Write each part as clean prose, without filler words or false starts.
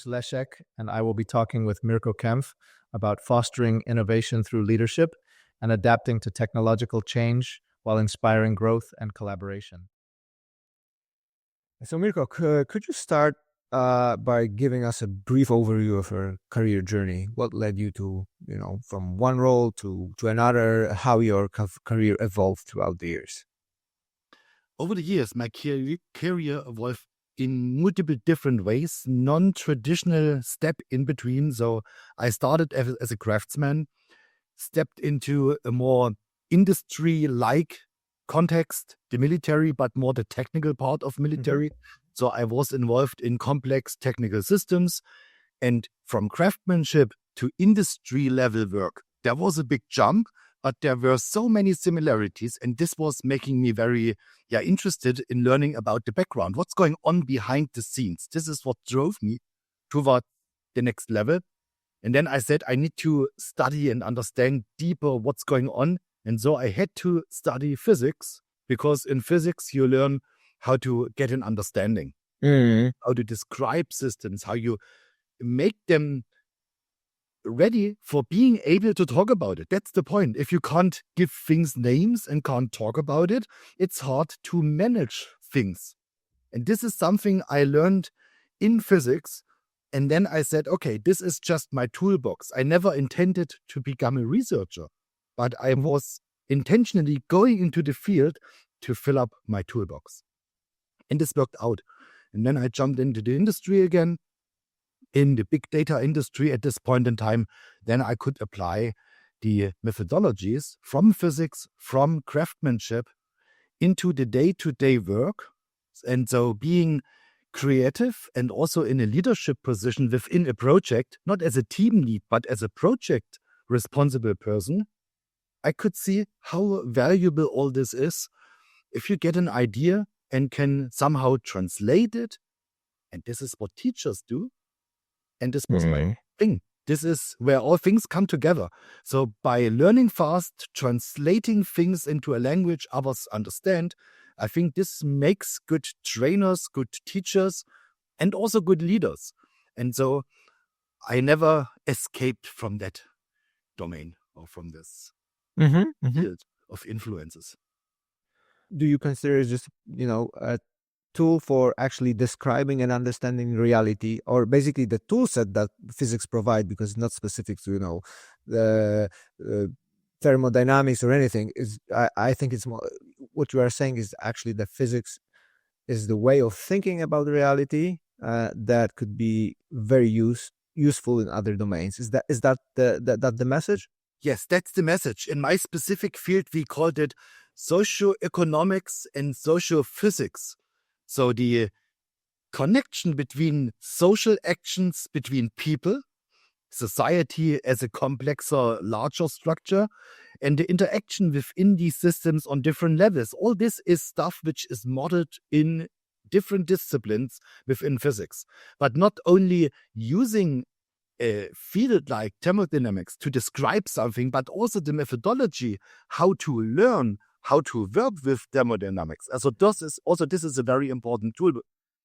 name's Leszek, and I will be talking with Mirko Kämpf about fostering innovation through leadership and adapting to technological change while inspiring growth and collaboration. So Mirko, could you start by giving us a brief overview of your career journey? What led you to, from one role to another, how your career evolved throughout the years? Over the years, my career evolved in multiple different ways, non-traditional step in between. So I started as a craftsman, stepped into a more industry-like context, the military, but more the technical part of military. So I was involved in complex technical systems, and from craftsmanship to industry level work, there was a big jump, but there were so many similarities, and this was making me very interested in learning about the background, what's going on behind the scenes. This is what drove me toward the next level. And then I said, I need to study and understand deeper what's going on. And so I had to study physics, because in physics, you learn how to get an understanding, how to describe systems, how you make them ready for being able to talk about it. That's the point. If you can't give things names and can't talk about it, it's hard to manage things. And this is something I learned in physics. And then I said, okay, this is just my toolbox. I never intended to become a researcher, but I was intentionally going into the field to fill up my toolbox. And this worked out. And then I jumped into the industry again, in the big data industry at this point in time. Then I could apply the methodologies from physics, from craftsmanship into the day-to-day work. And so being creative and also in a leadership position within a project, not as a team lead, but as a project responsible person, I could see how valuable all this is if you get an idea and can somehow translate it. And this is what teachers do. And this was my thing. This is where all things come together. So by learning fast, translating things into a language others understand, I think this makes good trainers, good teachers, and also good leaders. And so I never escaped from that domain or from this field of influences. Do you consider it just, a tool for actually describing and understanding reality, or basically the tool set that physics provide, because it's not specific to, the thermodynamics or anything, is I think it's more what you are saying is actually that physics is the way of thinking about reality that could be very useful in other domains. Is that the message? Yes, that's the message. In my specific field, we called it Socioeconomics and Sociophysics. So the connection between social actions between people, society as a complexer, larger structure, and the interaction within these systems on different levels. All this is stuff which is modeled in different disciplines within physics, but not only using a field like thermodynamics to describe something, but also the methodology, how to learn, how to work with thermodynamics. So this is a very important tool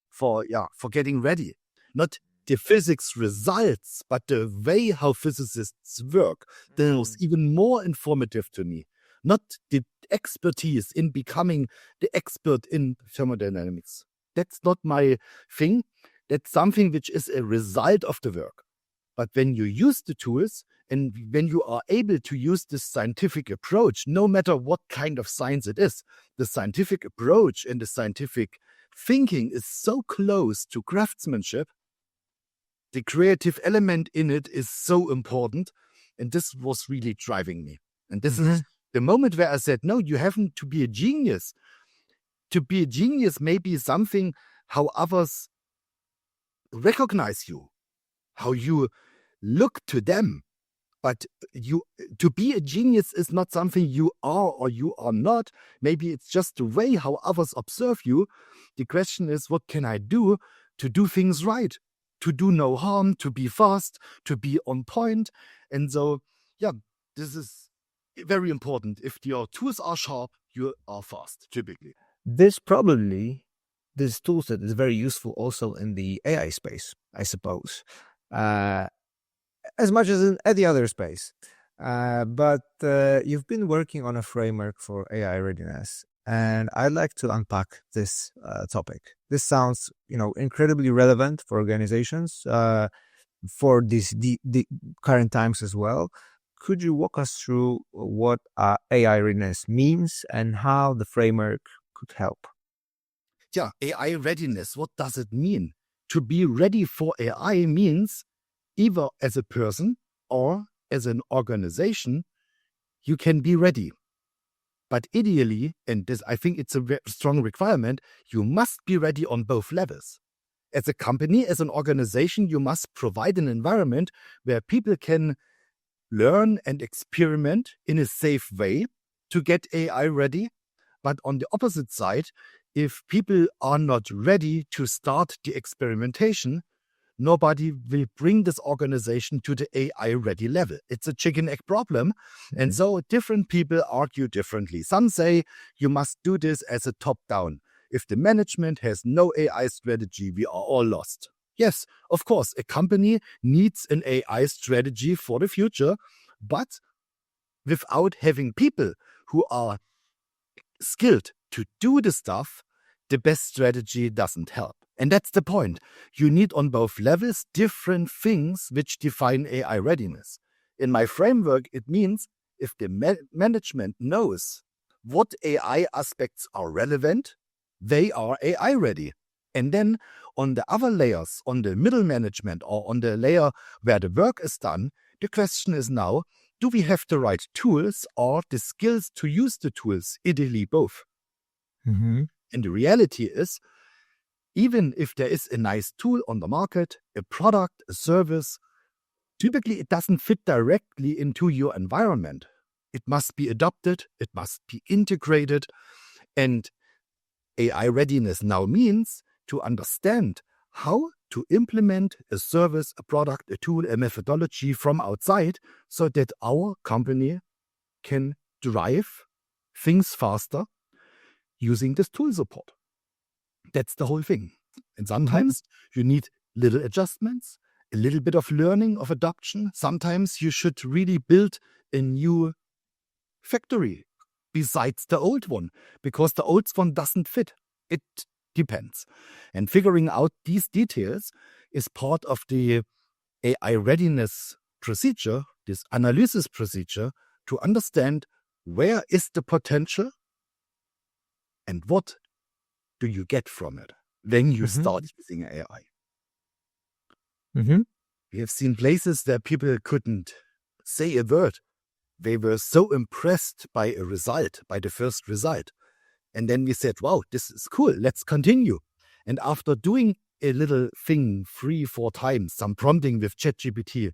for getting ready. Not the physics results, but the way how physicists work. That was even more informative to me. Not the expertise in becoming the expert in thermodynamics. That's not my thing. That's something which is a result of the work. But when you use the tools and when you are able to use this scientific approach, no matter what kind of science it is, the scientific approach and the scientific thinking is so close to craftsmanship. The creative element in it is so important. And this was really driving me. And this is the moment where I said, no, you haven't to be a genius. To be a genius may be something how others recognize you, how you look to them. But to be a genius is not something you are or you are not. Maybe it's just the way how others observe you. The question is, what can I do to do things right? To do no harm, to be fast, to be on point. And so, this is very important. If your tools are sharp, you are fast, typically. This probably this toolset is very useful also in the AI space, I suppose, as much as in any other space. But you've been working on a framework for AI readiness, and I'd like to unpack this topic. This sounds, incredibly relevant for organizations for the current times as well. Could you walk us through what AI readiness means and how the framework could help? Yeah, AI readiness, what does it mean? To be ready for AI means either as a person or as an organization, you can be ready. But ideally, and this I think it's a strong requirement, you must be ready on both levels. As a company, as an organization, you must provide an environment where people can learn and experiment in a safe way to get AI ready. But on the opposite side, if people are not ready to start the experimentation, nobody will bring this organization to the AI ready level. It's a chicken egg problem. And so different people argue differently. Some say you must do this as a top down. If the management has no AI strategy, we are all lost. Yes, of course, a company needs an AI strategy for the future, but without having people who are skilled to do the stuff, the best strategy doesn't help. And that's the point. You need on both levels different things which define AI readiness. In my framework, it means if the management knows what AI aspects are relevant, they are AI ready. And then on the other layers, on the middle management or on the layer where the work is done, the question is now, do we have the right tools or the skills to use the tools? Ideally, both. Mm-hmm. And the reality is, even if there is a nice tool on the market, a product, a service, typically it doesn't fit directly into your environment. It must be adopted, it must be integrated. And AI readiness now means to understand how to implement a service, a product, a tool, a methodology from outside so that our company can drive things faster using this tool support. That's the whole thing. And sometimes you need little adjustments, a little bit of learning, of adoption. Sometimes you should really build a new factory besides the old one because the old one doesn't fit. It depends. And figuring out these details is part of the AI readiness procedure, this analysis procedure, to understand where is the potential and what do you get from it when you start using AI. Mm-hmm. We have seen places where people couldn't say a word. They were so impressed by a result, by the first result. And then we said, wow, this is cool, let's continue. And after doing a little thing 3-4 times, some prompting with ChatGPT,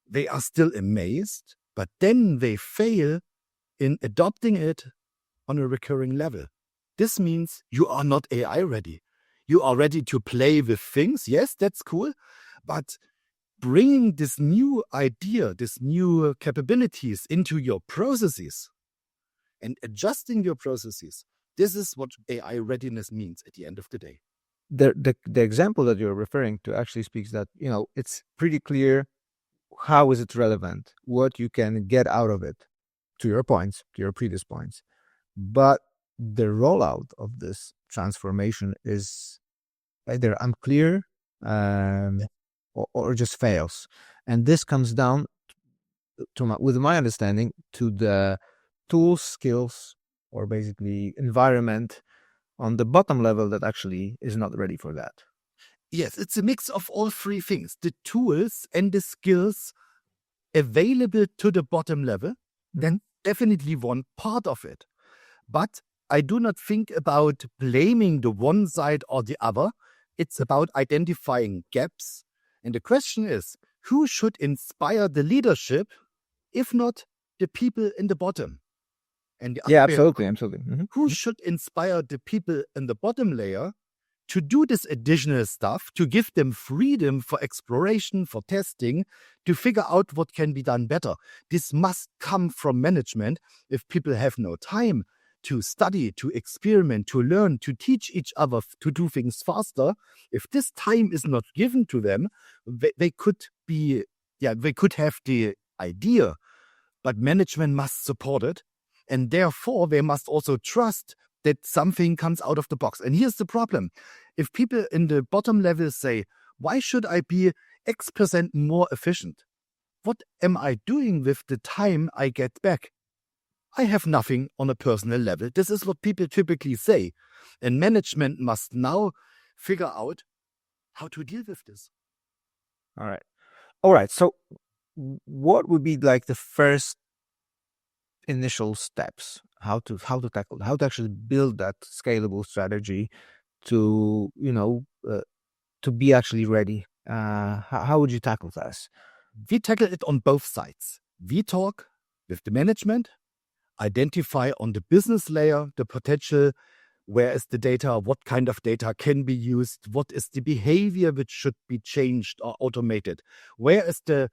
they are still amazed, but then they fail in adopting it on a recurring level. This means you are not AI ready. You are ready to play with things. Yes, that's cool. But bringing this new idea, this new capabilities into your processes and adjusting your processes, this is what AI readiness means at the end of the day. The example that you're referring to actually speaks that, it's pretty clear how is it relevant, what you can get out of it, to your points, to your previous points. But the rollout of this transformation is either unclear or just fails. And this comes down to with my understanding, to the tools, skills, or basically environment on the bottom level that actually is not ready for that. Yes, it's a mix of all three things. The tools and the skills available to the bottom level, then definitely one part of it. But I do not think about blaming the one side or the other. It's about identifying gaps. And the question is, who should inspire the leadership, if not the people in the bottom? And the absolutely. Who should inspire the people in the bottom layer to do this additional stuff, to give them freedom for exploration, for testing, to figure out what can be done better? This must come from management. If people have no time to study, to experiment, to learn, to teach each other to do things faster, if this time is not given to them, they could have the idea, but management must support it. And therefore, they must also trust that something comes out of the box. And here's the problem. If people in the bottom level say, why should I be X% more efficient? What am I doing with the time I get back? I have nothing on a personal level. This is what people typically say. And management must now figure out how to deal with this. All right. So what would be like the first initial steps? How to tackle, how to actually build that scalable strategy to, to be actually ready? How would you tackle this? We tackle it on both sides. We talk with the management, identify on the business layer the potential, where is the data, what kind of data can be used, what is the behavior which should be changed or automated, where is the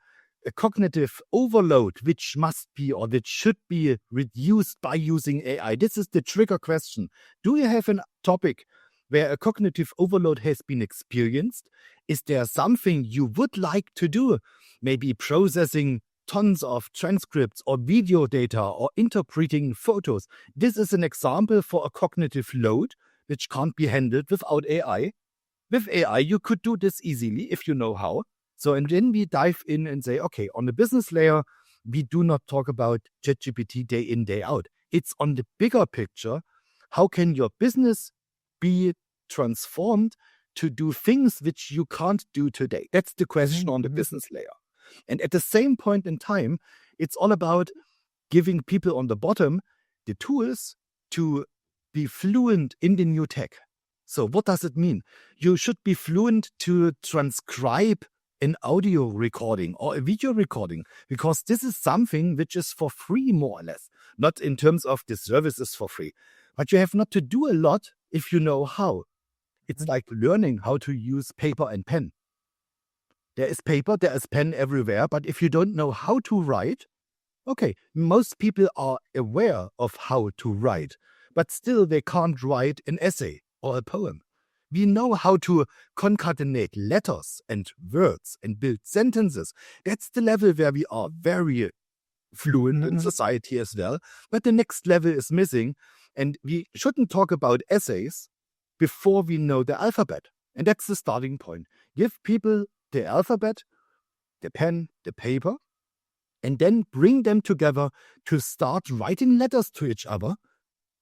cognitive overload which must be or which should be reduced by using AI. This is the trigger question. Do you have a topic where a cognitive overload has been experienced? Is there something you would like to do? Maybe processing tons of transcripts or video data or interpreting photos. This is an example for a cognitive load which can't be handled without AI. With AI, you could do this easily if you know how. So, and then we dive in and say, okay, on the business layer, we do not talk about ChatGPT day in, day out. It's on the bigger picture. How can your business be transformed to do things which you can't do today? That's the question on the business layer. And at the same point in time, it's all about giving people on the bottom the tools to be fluent in the new tech. So what does it mean? You should be fluent to transcribe an audio recording or a video recording, because this is something which is for free, more or less. Not in terms of the service is for free, but you have not to do a lot if you know how. It's like learning how to use paper and pen. There is paper, there is pen everywhere, but if you don't know how to write, okay, most people are aware of how to write, but still they can't write an essay or a poem. We know how to concatenate letters and words and build sentences. That's the level where we are very fluent in society as well. But the next level is missing. And we shouldn't talk about essays before we know the alphabet. And that's the starting point. Give people the alphabet, the pen, the paper, and then bring them together to start writing letters to each other.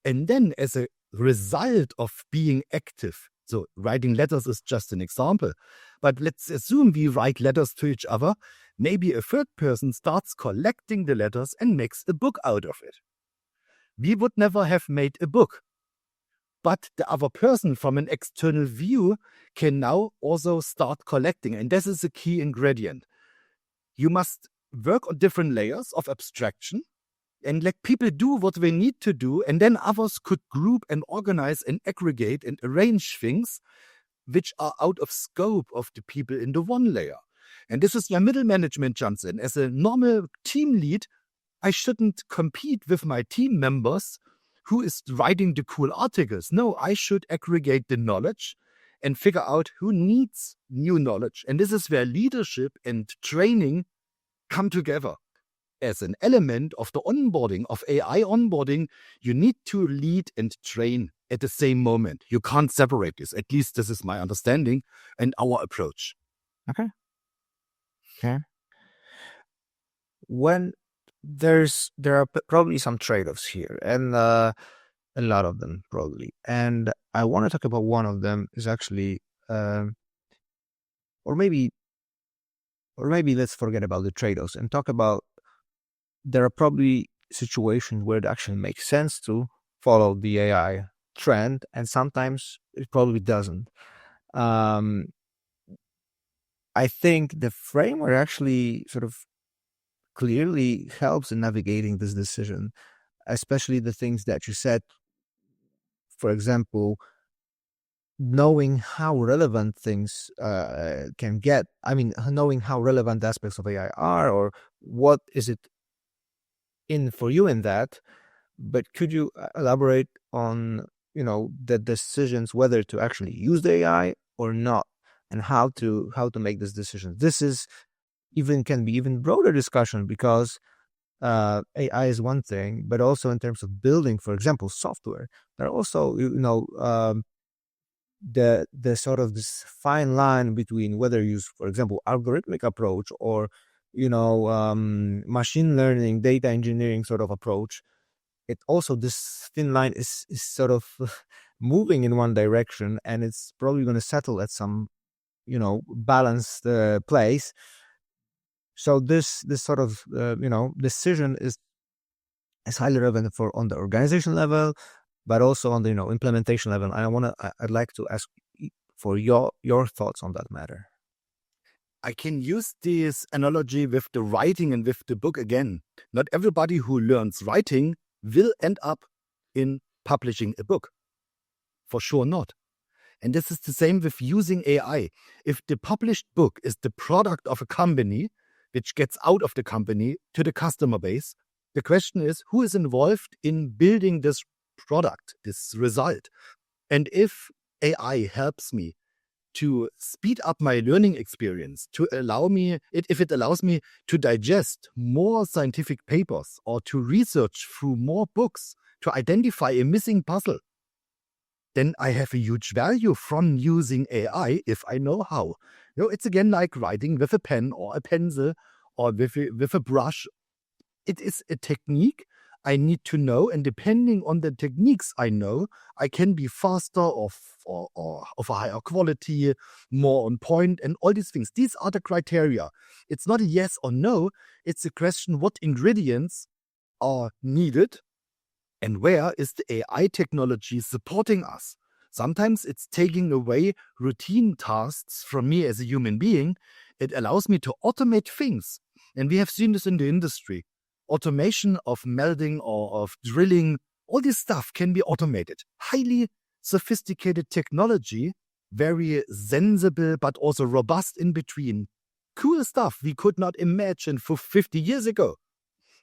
And then as a result of being active, so writing letters is just an example, but let's assume we write letters to each other, maybe a third person starts collecting the letters and makes a book out of it. We would never have made a book, but the other person from an external view can now also start collecting. And this is a key ingredient. You must work on different layers of abstraction and let people do what they need to do. And then others could group and organize and aggregate and arrange things which are out of scope of the people in the one layer. And this is where middle management jumps in. As a normal team lead, I shouldn't compete with my team members who is writing the cool articles. No, I should aggregate the knowledge and figure out who needs new knowledge. And this is where leadership and training come together. As an element of the onboarding, of AI onboarding, you need to lead and train at the same moment. You can't separate this. At least this is my understanding and our approach. Okay. When there are probably some trade-offs here, and a lot of them probably. And I want to talk about one of them is actually, or maybe let's forget about the trade-offs and talk about, there are probably situations where it actually makes sense to follow the AI trend, and sometimes it probably doesn't. I think the framework actually sort of clearly helps in navigating this decision, especially the things that you said. For example, knowing how relevant things can get. I mean, knowing how relevant aspects of AI are, or what is it in for you in that, But could you elaborate on, the decisions whether to actually use the AI or not, and how to make this decision? This is can be even broader discussion, because AI is one thing, but also in terms of building, for example, software, there are also, the sort of this fine line between whether you use, for example, algorithmic approach or, machine learning, data engineering sort of approach. It also, this thin line is sort of moving in one direction, and it's probably going to settle at some, balanced place. So this sort of decision is highly relevant for on the organization level, but also on the implementation level. And I'd like to ask for your thoughts on that matter. I can use this analogy with the writing and with the book again. Not everybody who learns writing will end up in publishing a book. For sure not. And this is the same with using AI. If the published book is the product of a company, which gets out of the company to the customer base, the question is, who is involved in building this product, this result? And if AI helps me to speed up my learning experience, to allow me, if it allows me to digest more scientific papers or to research through more books, to identify a missing puzzle, then I have a huge value from using AI if I know how. It's again like writing with a pen or a pencil or with a brush. It is a technique I need to know, and depending on the techniques I know, I can be faster or of a higher quality, more on point, and all these things. These are the criteria. It's not a yes or no. It's a question what ingredients are needed and where is the AI technology supporting us. Sometimes it's taking away routine tasks from me as a human being. It allows me to automate things. And we have seen this in the industry. Automation of melding or of drilling, all this stuff can be automated. Highly sophisticated technology, very sensible but also robust in between. Cool stuff we could not imagine for 50 years ago.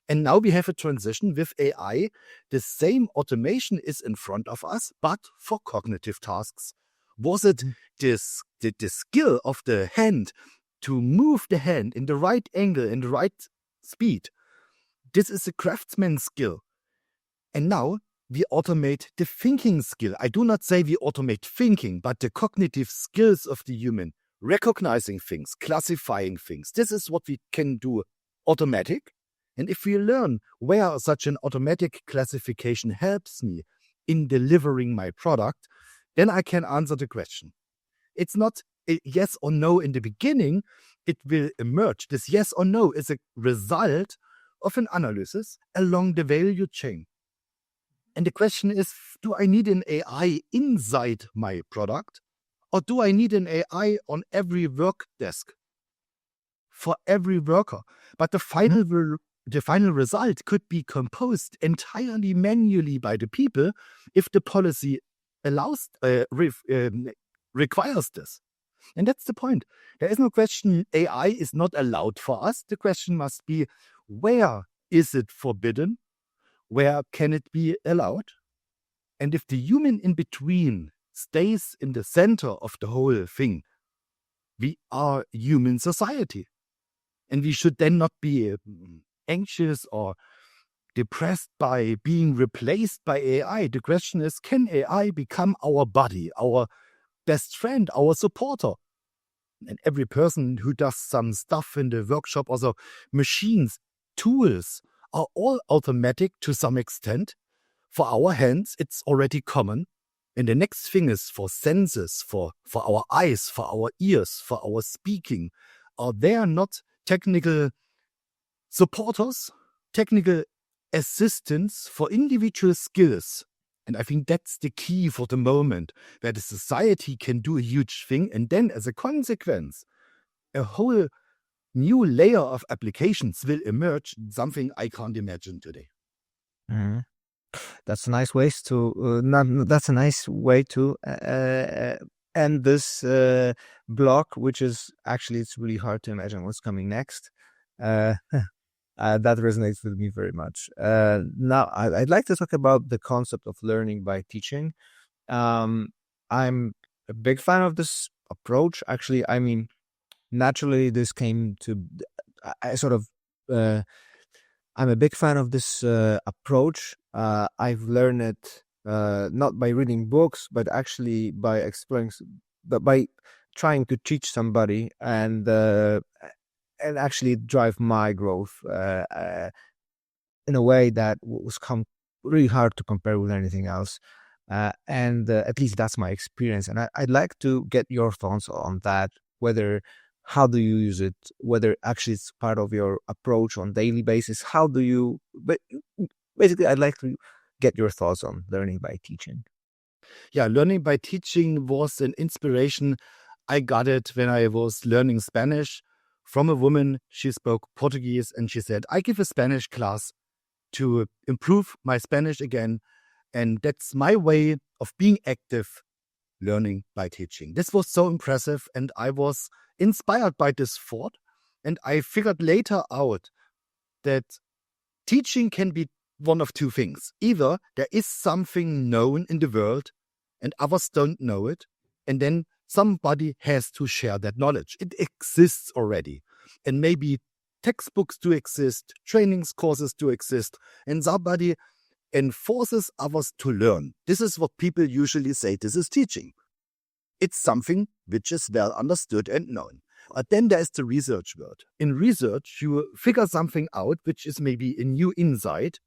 And now we have a transition with AI. The same automation is in front of us, but for cognitive tasks. Was it the skill of the hand to move the hand in the right angle, in the right speed? This is a craftsman skill. And now we automate the thinking skill. I do not say we automate thinking, but the cognitive skills of the human, recognizing things, classifying things. This is what we can do automatic. And if we learn where such an automatic classification helps me in delivering my product, then I can answer the question. It's not a yes or no in the beginning. It will emerge. This yes or no is a result of an analysis along the value chain. And the question is, do I need an AI inside my product, or do I need an AI on every work desk for every worker? But the final result could be composed entirely manually by the people if the policy allows requires this. And that's the point. There is no question AI is not allowed for us. The question must be, where is it forbidden? Where can it be allowed? And if the human in between stays in the center of the whole thing, we are human society. And we should then not be anxious or depressed by being replaced by AI. The question is, can AI become our buddy, our best friend, our supporter? And every person who does some stuff in the workshop, also machines, tools, are all automatic to some extent. For our hands, it's already common. And the next thing is for senses, for our eyes, for our ears, for our speaking. Are there not technical supporters, technical assistance for individual skills? And I think that's the key for the moment, where the society can do a huge thing. And then as a consequence, a whole new layer of applications will emerge, something I can't imagine today. Mm-hmm. That's a nice way to that's a nice way to end this block, which is actually, it's really hard to imagine what's coming next. That resonates with me very much. Now, I'd like to talk about the concept of learning by teaching. I'm a big fan of this approach. Actually, I mean, naturally, this came to, I sort of, I'm a big fan of this approach. I've learned it not by reading books, but actually by exploring, but by trying to teach somebody and actually drive my growth in a way that was really hard to compare with anything else. And at least that's my experience. And I'd like to get your thoughts on that, how do you use it, whether actually it's part of your approach on daily basis. But basically, I'd like to get your thoughts on learning by teaching. Yeah, learning by teaching was an inspiration. I got it when I was learning Spanish from a woman. She spoke Portuguese and she said, I give a Spanish class to improve my Spanish again. And that's my way of being active, learning by teaching. This was so impressive and I was inspired by this thought. And I figured later out that teaching can be one of two things. Either there is something known in the world and others don't know it, and then somebody has to share that knowledge. It exists already. And maybe textbooks do exist, trainings courses do exist, and somebody enforces others to learn. This is what people usually say, this is teaching. It's something which is well understood and known. But then there's the research world. In research, you figure something out which is maybe a new insight.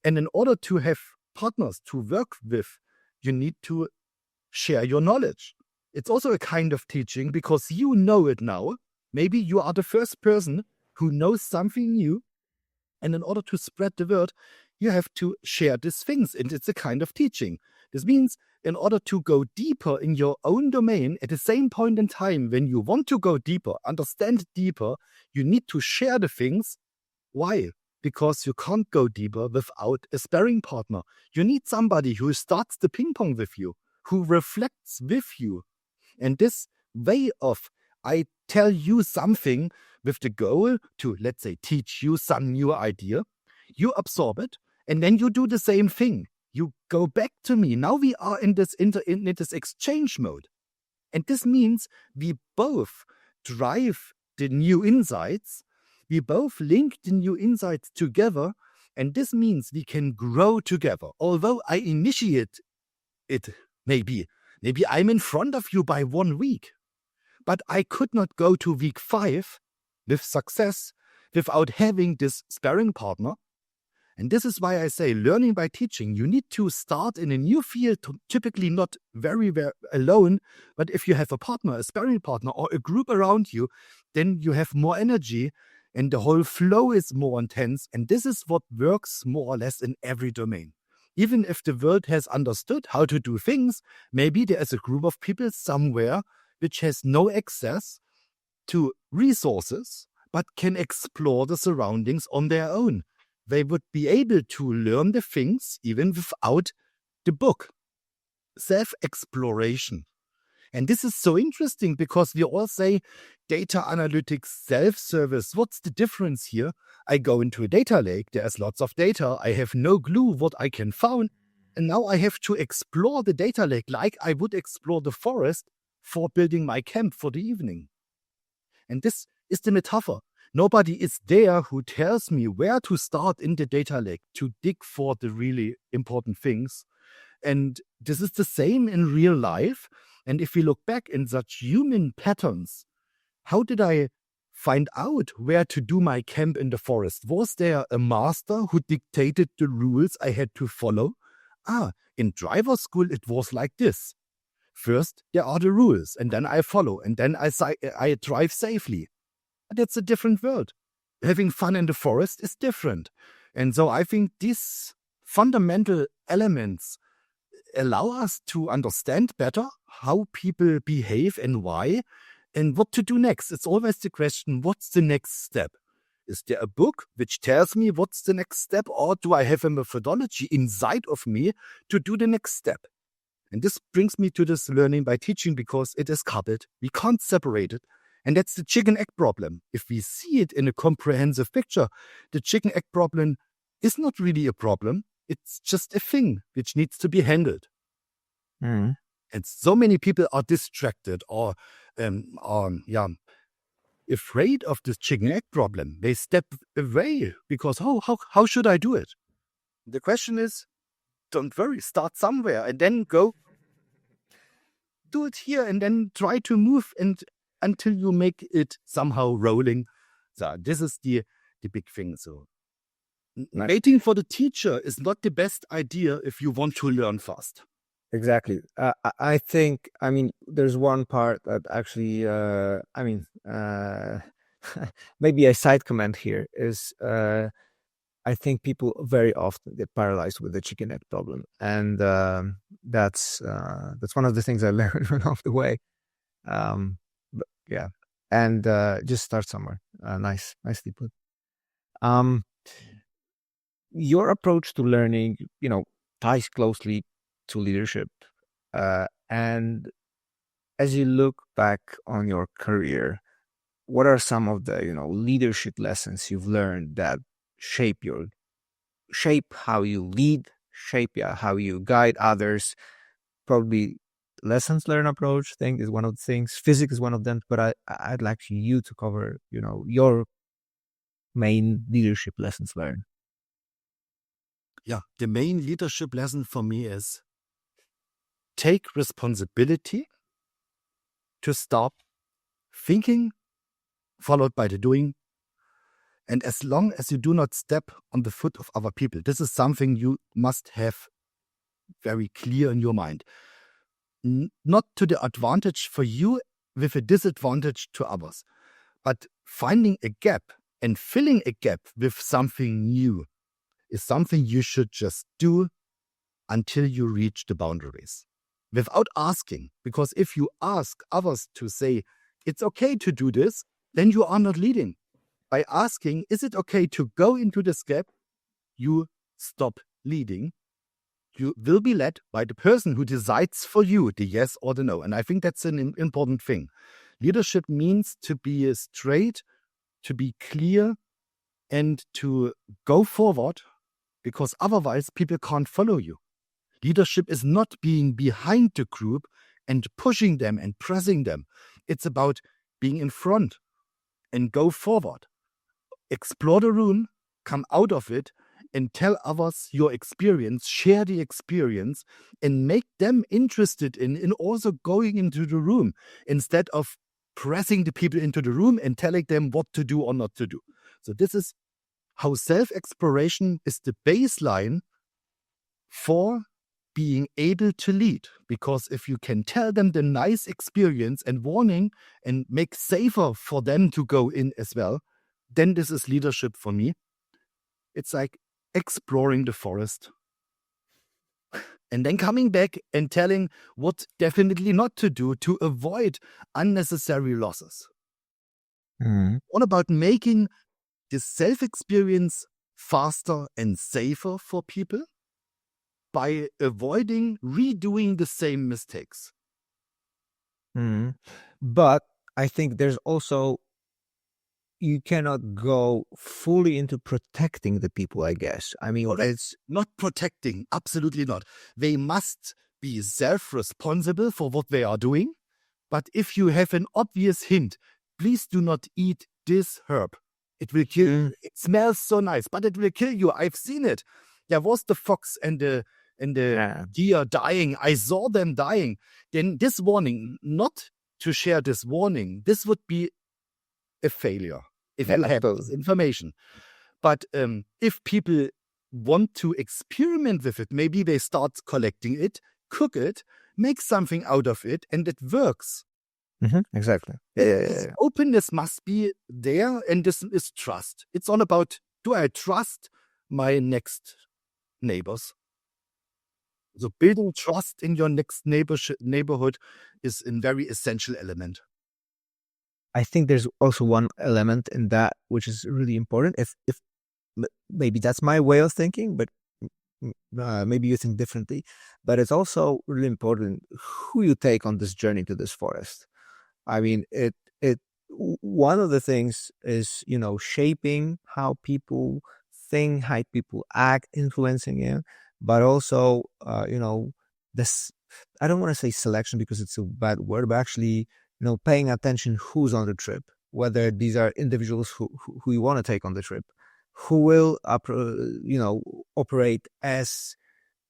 And in order to have partners to work with, you need to share your knowledge. It's also a kind of teaching because you know it now. Maybe you are the first person who knows something new. And in order to spread the word, you have to share these things. And it's a kind of teaching. This means in order to go deeper in your own domain at the same point in time, when you want to go deeper, understand deeper, you need to share the things. Why? Because you can't go deeper without a sparring partner. You need somebody who starts the ping pong with you, who reflects with you. And this way of, I tell you something with the goal to, let's say, teach you some new idea, you absorb it, and then you do the same thing. You go back to me. Now we are in this exchange mode. And this means we both drive the new insights. We both link the new insights together. And this means we can grow together. Although I initiate it, maybe I'm in front of you by 1 week. But I could not go to week 5 with success without having this sparring partner. And this is why I say learning by teaching. You need to start in a new field, typically not very alone. But if you have a partner, a sparring partner, or a group around you, then you have more energy and the whole flow is more intense. And this is what works more or less in every domain. Even if the world has understood how to do things, maybe there is a group of people somewhere which has no access to resources, but can explore the surroundings on their own. They would be able to learn the things even without the book. Self-exploration. And this is so interesting because we all say data analytics, self-service. What's the difference here? I go into a data lake. There's lots of data. I have no clue what I can find. And now I have to explore the data lake like I would explore the forest for building my camp for the evening. And this is the metaphor. Nobody is there who tells me where to start in the data lake to dig for the really important things. And this is the same in real life. And if we look back in such human patterns, how did I find out where to do my camp in the forest? Was there a master who dictated the rules I had to follow? In driver school, it was like this. First, there are the rules, and then I follow, and then I drive safely. But it's a different world. Having fun in the forest is different. And so I think these fundamental elements allow us to understand better how people behave and why, and what to do next. It's always the question, what's the next step? Is there a book which tells me what's the next step, or do I have a methodology inside of me to do the next step? And this brings me to this learning by teaching because it is coupled. We can't separate it. And that's the chicken egg problem. If we see it in a comprehensive picture, the chicken egg problem is not really a problem. It's just a thing which needs to be handled. Mm. And so many people are distracted or afraid of this chicken egg problem. They step away because how should I do it? The question is, don't worry, start somewhere and then go do it here and then try to move and until you make it somehow rolling. So this is the big thing. So waiting for the teacher is not the best idea if you want to learn fast. Exactly. I think, there's one part that actually, maybe a side comment here is, I think people very often get paralyzed with the chicken egg problem. And that's one of the things I learned along the way. But yeah. And just start somewhere. Nicely put. Your approach to learning, ties closely to leadership. And as you look back on your career, what are some of the, leadership lessons you've learned that shape how you lead, how you guide others? Probably lessons learned approach thing is one of the things. Physics is one of them, but I'd like you to cover, your main leadership lessons learned. Yeah, the main leadership lesson for me is take responsibility to stop thinking, followed by the doing. And as long as you do not step on the foot of other people, this is something you must have very clear in your mind. Not to the advantage for you with a disadvantage to others, but finding a gap and filling a gap with something new is something you should just do until you reach the boundaries without asking. Because if you ask others to say, it's okay to do this, then you are not leading. By asking, is it okay to go into this gap? You stop leading. You will be led by the person who decides for you the yes or the no. And I think that's an important thing. Leadership means to be straight, to be clear, and to go forward, because otherwise people can't follow you. Leadership is not being behind the group and pushing them and pressing them. It's about being in front and go forward. Explore the room, come out of it, and tell others your experience, share the experience, and make them interested in also going into the room instead of pressing the people into the room and telling them what to do or not to do. So this is how self-exploration is the baseline for being able to lead. Because if you can tell them the nice experience and warning and make safer for them to go in as well, then this is leadership for me. It's like exploring the forest and then coming back and telling what definitely not to do to avoid unnecessary losses. What about making this self-experience faster and safer for people by avoiding redoing the same mistakes? But I think there's also, you cannot go fully into protecting the people, I guess. It's not protecting, absolutely not. They must be self-responsible for what they are doing. But if you have an obvious hint, please do not eat this herb. It will kill you. It smells so nice, but it will kill you. I've seen it. There was the fox and the deer dying. I saw them dying. Then this warning, not to share this warning, this would be a failure if you have this information. But if people want to experiment with it, maybe they start collecting it, cook it, make something out of it, and it works. Exactly. This openness must be there, and this is trust. It's all about, do I trust my next neighbors? So building trust in your next neighborhood is a very essential element. I think there's also one element in that which is really important. If maybe that's my way of thinking, but maybe you think differently. But it's also really important who you take on this journey to this forest. one of the things is, shaping how people think, how people act, influencing it, but also, this, I don't want to say selection because it's a bad word, but actually, paying attention who's on the trip, whether these are individuals who you want to take on the trip, who will, operate as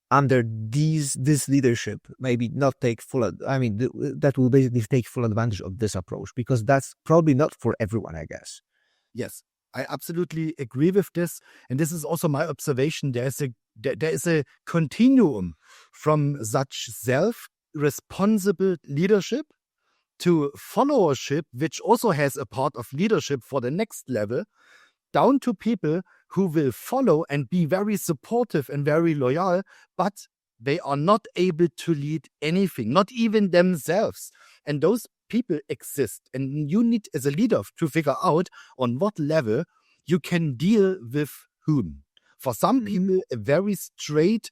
under this leadership, maybe not take that will basically take full advantage of this approach, because that's probably not for everyone, I guess. Yes, I absolutely agree with this. And this is also my observation. There is a continuum from such self-responsible leadership to followership, which also has a part of leadership for the next level, down to people who will follow and be very supportive and very loyal, but they are not able to lead anything, not even themselves. And those people exist. And you need, as a leader, to figure out on what level you can deal with whom. For some people, a very straight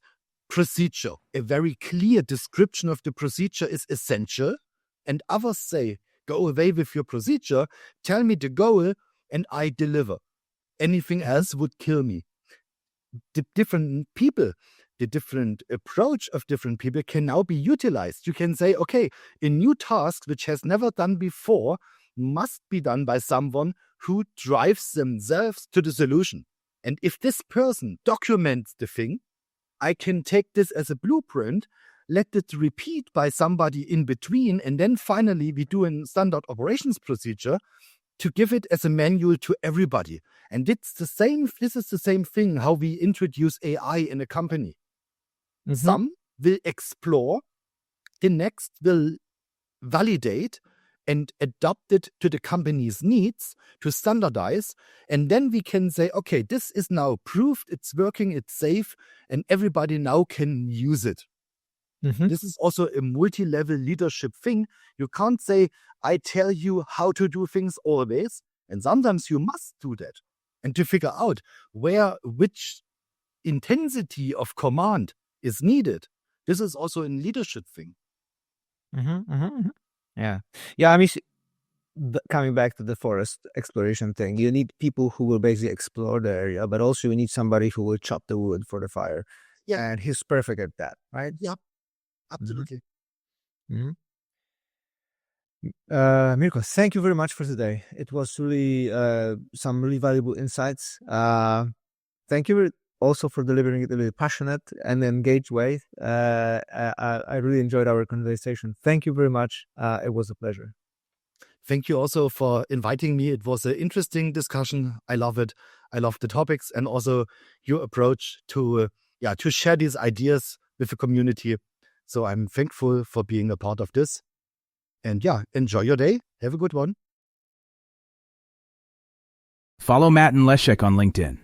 procedure, a very clear description of the procedure is essential. And others say, go away with your procedure, tell me the goal, and I deliver. Anything else would kill me. The different people, the different approach of different people can now be utilized. You can say, okay, a new task which has never done before must be done by someone who drives themselves to the solution. And if this person documents the thing, I can take this as a blueprint, let it repeat by somebody in between, and then finally we do a standard operations procedure to give it as a manual to everybody. And this is the same thing how we introduce AI in a company. Mm-hmm. Some will explore, the next will validate and adapt it to the company's needs, to standardize, and then we can say, okay, this is now proved, it's working, it's safe, and everybody now can use it. Mm-hmm. This is also a multi-level leadership thing. You can't say, I tell you how to do things always. And sometimes you must do that. And to figure out which intensity of command is needed. This is also a leadership thing. Mm-hmm, mm-hmm. Yeah. Yeah, I mean, coming back to the forest exploration thing, you need people who will basically explore the area, but also you need somebody who will chop the wood for the fire. Yeah. And he's perfect at that, right? Yeah. Absolutely. Mm-hmm. Mirko, thank you very much for today. It was really some really valuable insights. Thank you also for delivering it in a really passionate and engaged way. I really enjoyed our conversation. Thank you very much. It was a pleasure. Thank you also for inviting me. It was an interesting discussion. I love it. I love the topics and also your approach to share these ideas with the community. So I'm thankful for being a part of this. And enjoy your day. Have a good one. Follow Matt and Leszek on LinkedIn.